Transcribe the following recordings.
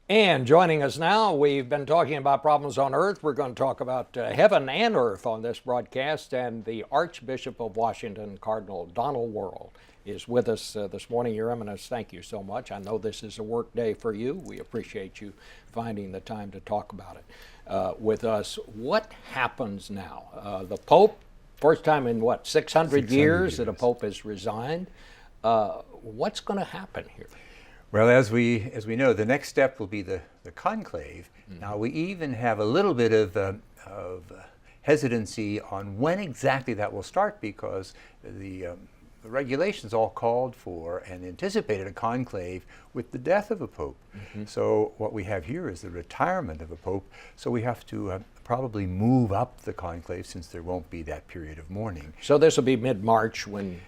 And joining us now, we've been talking about problems on earth. We're going to talk about heaven and earth on this broadcast. And the Archbishop of Washington, Cardinal Donald Wuerl, is with us this morning. Your Eminence, thank you so much. I know this is a work day for you. We appreciate you finding the time to talk about it with us. What happens now? The Pope, first time in what, 600 years that a Pope has resigned. What's going to happen here? Well, as we know, the next step will be the conclave. Mm-hmm. Now, we even have a little bit of hesitancy on when exactly that will start, because the regulations all called for and anticipated a conclave with the death of a pope. Mm-hmm. So what we have here is the retirement of a pope. So we have to probably move up the conclave, since there won't be that period of mourning. So this will be mid-March when...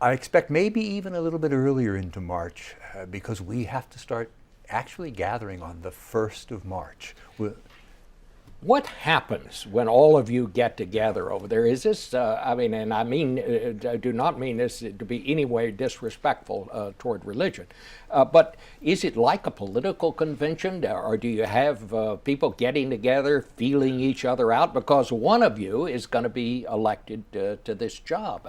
I expect maybe even a little bit earlier into March, because we have to start actually gathering on the 1st of March. What happens when all of you get together over there? Is this, I do not mean this to be any way disrespectful toward religion, but is it like a political convention, or do you have people getting together, feeling each other out? Because one of you is going to be elected to this job.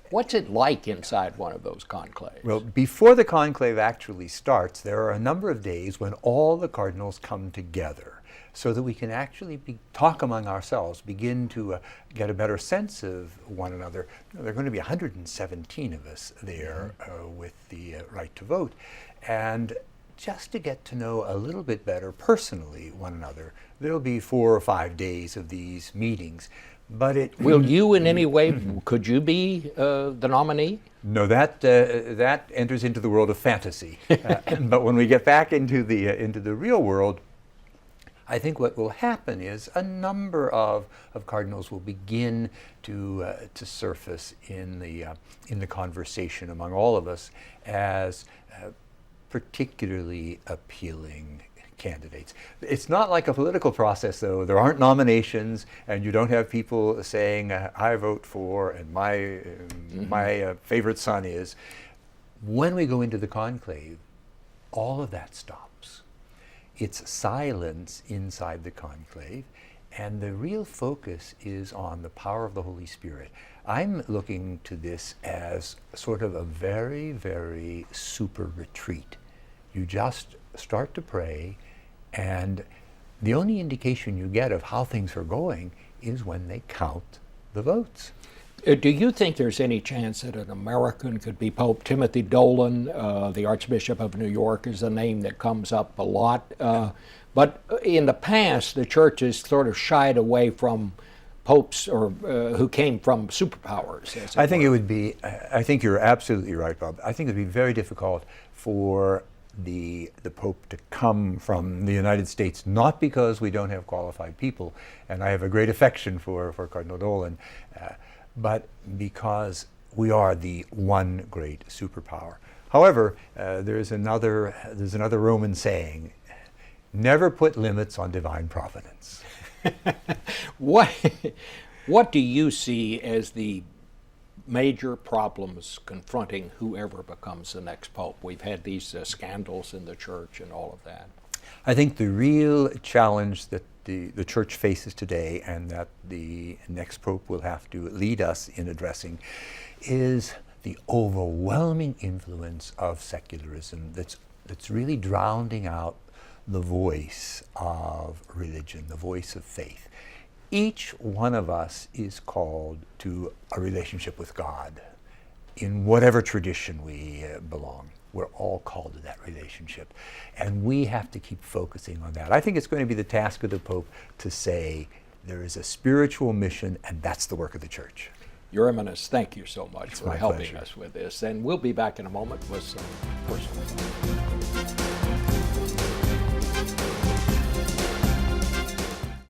What's it like inside one of those conclaves? Well, before the conclave actually starts, there are a number of days when all the cardinals come together, so that we can actually talk among ourselves, begin to get a better sense of one another. There are going to be 117 of us there with the right to vote. And just to get to know a little bit better personally one another. There'll be 4 or 5 days of these meetings. But will you in any way, could you be the nominee? No, that enters into the world of fantasy. But when we get back into the real world, I think what will happen is a number of cardinals will begin to surface in the conversation among all of us as particularly appealing candidates. It's not like a political process, though. There aren't nominations, and you don't have people saying, I vote for, and my favorite son is. When we go into the conclave, all of that stops. It's silence inside the conclave, and the real focus is on the power of the Holy Spirit. I'm looking to this as sort of a very, very super retreat. You just start to pray, and the only indication you get of how things are going is when they count the votes. Do you think there's any chance that an American could be Pope? Timothy Dolan, the Archbishop of New York, is a name that comes up a lot. But in the past, the Church has sort of shied away from popes or who came from superpowers. I think it would be, I think you're absolutely right, Bob. I think it would be very difficult for the Pope to come from the United States, not because we don't have qualified people, and I have a great affection for Cardinal Dolan, but because we are the one great superpower. However, there's another Roman saying, never put limits on divine providence. What do you see as the major problems confronting whoever becomes the next pope? We've had these scandals in the church and all of that. I think the real challenge that the church faces today, and that the next pope will have to lead us in addressing, is the overwhelming influence of secularism that's really drowning out the voice of religion, the voice of faith. Each one of us is called to a relationship with God in whatever tradition we belong. We're all called to that relationship, and we have to keep focusing on that. I think it's going to be the task of the Pope to say there is a spiritual mission, and that's the work of the Church. Your Eminence, thank you so much for helping pleasure. us with this, and we'll be back in a moment with some personal.